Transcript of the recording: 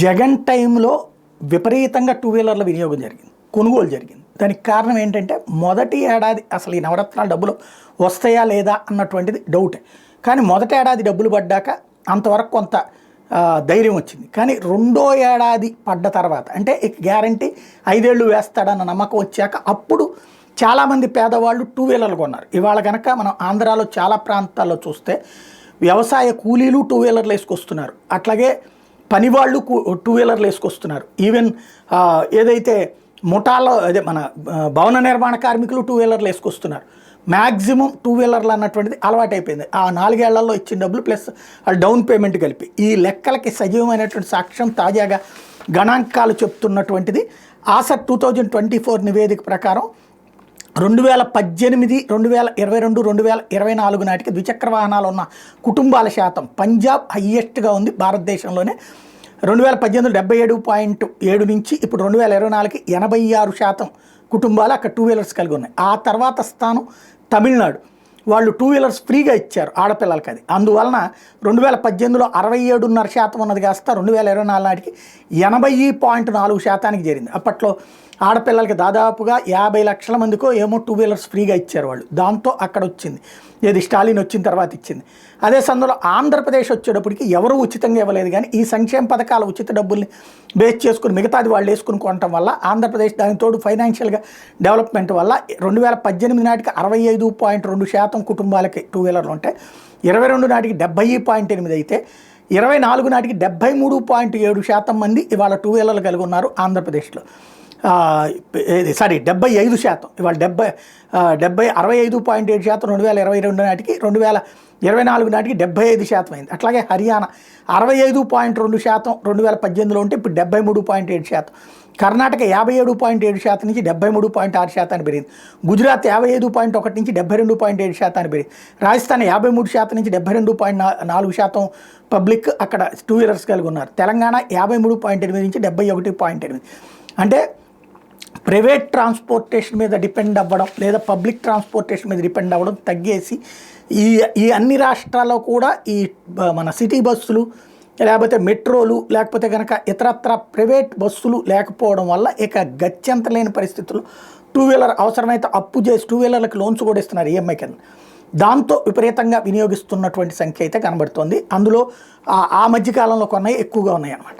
జగన్ టైంలో విపరీతంగా టూ వీలర్ల వినియోగం జరిగింది, కొనుగోలు జరిగింది. దానికి కారణం ఏంటంటే మొదటి ఏడాది అసలు ఈ నవరత్నాల డబ్బులు వస్తాయా లేదా అన్నటువంటిది డౌటే. కానీ మొదటి ఏడాది డబ్బులు పడ్డాక అంతవరకు కొంత ధైర్యం వచ్చింది. కానీ రెండో ఏడాది పడ్డ తర్వాత అంటే గ్యారంటీ 5 ఏళ్ళు వేస్తాడన్న నమ్మకం వచ్చాక అప్పుడు చాలామంది పేదవాళ్ళు టూ వీలర్లు కొన్నారు. ఇవాళ కనుక మనం ఆంధ్రాలో చాలా ప్రాంతాల్లో చూస్తే వ్యవసాయ కూలీలు టూ వీలర్లు వేసుకొస్తున్నారు, అట్లాగే పనివాళ్ళు టూ వీలర్లు వేసుకొస్తున్నారు. ఈవెన్ ఏదైతే ముఠాలో అదే మన భవన నిర్మాణ కార్మికులు టూ వీలర్లు వేసుకొస్తున్నారు. మ్యాక్సిమం టూ వీలర్లు అన్నటువంటిది అలవాటైపోయింది. ఆ 4 ఏళ్లలో ఇచ్చిన డబ్బులు ప్లస్ డౌన్ పేమెంట్ కలిపి ఈ లెక్కలకి సజీవమైనటువంటి సాక్ష్యం తాజాగా గణాంకాలు చెప్తున్నటువంటిది. ఆసర్ 2024 నివేదిక ప్రకారం 2018, 2022, 2024 నాటికి ద్విచక్ర వాహనాలు ఉన్న కుటుంబాల శాతం పంజాబ్ హయ్యెస్ట్గా ఉంది భారతదేశంలోనే. 2018 77.7 నుంచి ఇప్పుడు 2024కి 86% కుటుంబాలు అక్కడ టూ వీలర్స్ కలిగి ఉన్నాయి. ఆ తర్వాత స్థానం తమిళనాడు, వాళ్ళు టూ వీలర్స్ ఫ్రీగా ఇచ్చారు ఆడపిల్లలకి. అది అందువలన 2018లో 67.5% ఉన్నది కాస్త 2024 నాటికి 80.4% చేరింది. అప్పట్లో ఆడపిల్లలకి దాదాపుగా 50 లక్షల మందికో ఏమో టూ వీలర్స్ ఫ్రీగా ఇచ్చారు వాళ్ళు. దాంతో అక్కడ వచ్చింది, ఏది స్టాలిన్ వచ్చిన తర్వాత ఇచ్చింది. అదే సందులో ఆంధ్రప్రదేశ్ వచ్చేటప్పటికి ఎవరు ఉచితంగా ఇవ్వలేదు. కానీ ఈ సంక్షేమ పథకాల ఉచిత డబ్బుల్ని బేస్ చేసుకుని మిగతాది వాళ్ళు వేసుకుని కొనటం వల్ల ఆంధ్రప్రదేశ్ దానితోడు ఫైనాన్షియల్గా డెవలప్మెంట్ వల్ల 2018 నాటికి 65.2% కుటుంబాలకి టూ వీలర్లు ఉంటాయి. 22 నాటికి 70.8 అయితే 24 నాటికి 73.7% మంది ఇవాళ టూ వీలర్లు కలిగి ఉన్నారు ఆంధ్రప్రదేశ్లో. 75%, ఇవాళ 65.7% 2022 నాటికి, 2024 నాటికి 75% అయింది. అట్లాగే హర్యానా 65.2% 2018లో ఉంటే ఇప్పుడు 73.7%. కర్ణాటక 57.7% నుంచి 73.6% పెరిగింది. గుజరాత్ 55.1 నుంచి 72.7% పెరిగింది. రాజస్థాన్ 53% నుంచి 72.4% పబ్లిక్ అక్కడ టూ వీలర్స్ కలిగి ఉన్నారు. తెలంగాణ 53.8 నుంచి 71.8. అంటే ప్రైవేట్ ట్రాన్స్పోర్టేషన్ మీద డిపెండ్ అవ్వడం లేదా పబ్లిక్ ట్రాన్స్పోర్టేషన్ మీద డిపెండ్ అవ్వడం తగ్గేసి ఈ అన్ని రాష్ట్రాల్లో కూడా ఈ మన సిటీ బస్సులు లేకపోతే మెట్రోలు లేకపోతే కనుక ఇతరత్ర ప్రైవేట్ బస్సులు లేకపోవడం వల్ల ఇక గత్యంతరం లేని పరిస్థితుల్లో టూ వీలర్ అవసరమైతే అప్పు చేసి టూ వీలర్లకు లోన్స్ కూడా ఇస్తున్నారు ఈఎంఐ కింద. దాంతో విపరీతంగా వినియోగిస్తున్నటువంటి సంఖ్య అయితే కనబడుతోంది. అందులో ఆ మధ్యకాలంలో కొన్నవి ఎక్కువగా ఉన్నాయి అన్నమాట.